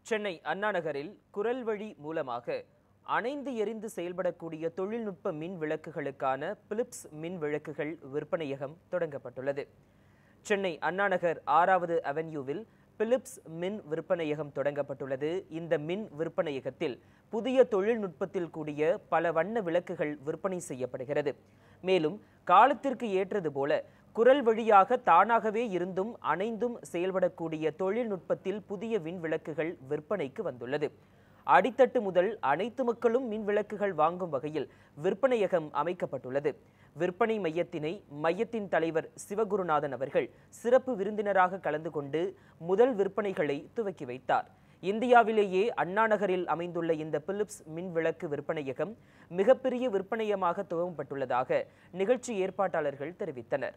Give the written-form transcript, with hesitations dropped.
சென்னை அண்ணா நகரில் குரல் வழி மூலமாக அணைந்து எரிந்து செயல்படக்கூடிய தொழில்நுட்ப மின் விளக்குகளுக்கான பிலிப்ஸ் மின் விளக்குகள் விற்பனையகம் தொடங்கப்பட்டுள்ளது. சென்னை அண்ணா நகர் 6வது அவென்யூவில் பிலிப்ஸ் மின் விற்பனையகம் தொடங்கப்பட்டுள்ளது. இந்த மின் விற்பனையகத்தில் புதிய தொழில்நுட்பத்தில் கூடிய பல வண்ண விளக்குகள் விற்பனை செய்யப்படுகிறது. மேலும் காலத்திற்கு ஏற்றது போல குரல் வழியாக தானாகவே இருந்தும் அணைந்தும் செயல்படக்கூடிய தொழில்நுட்பத்தில் புதிய மின் விளக்குகள் விற்பனைக்கு வந்துள்ளது. அடித்தட்டு முதல் அனைத்து மக்களும் மின் விளக்குகள் வாங்கும் வகையில் விற்பனையகம் அமைக்கப்பட்டுள்ளது. விற்பனை மையத்தின் தலைவர் சிவகுருநாதன் அவர்கள் சிறப்பு விருந்தினராக கலந்து கொண்டு முதல் விற்பனைகளை துவக்கி வைத்தார். இந்தியாவிலேயே அண்ணா நகரில் அமைந்துள்ள இந்த பிலிப்ஸ் மின் விளக்கு விற்பனையகம் மிகப்பெரிய விற்பனையமாக துவங்கப்பட்டுள்ளதாக நிகழ்ச்சி ஏற்பாட்டாளர்கள் தெரிவித்தனர்.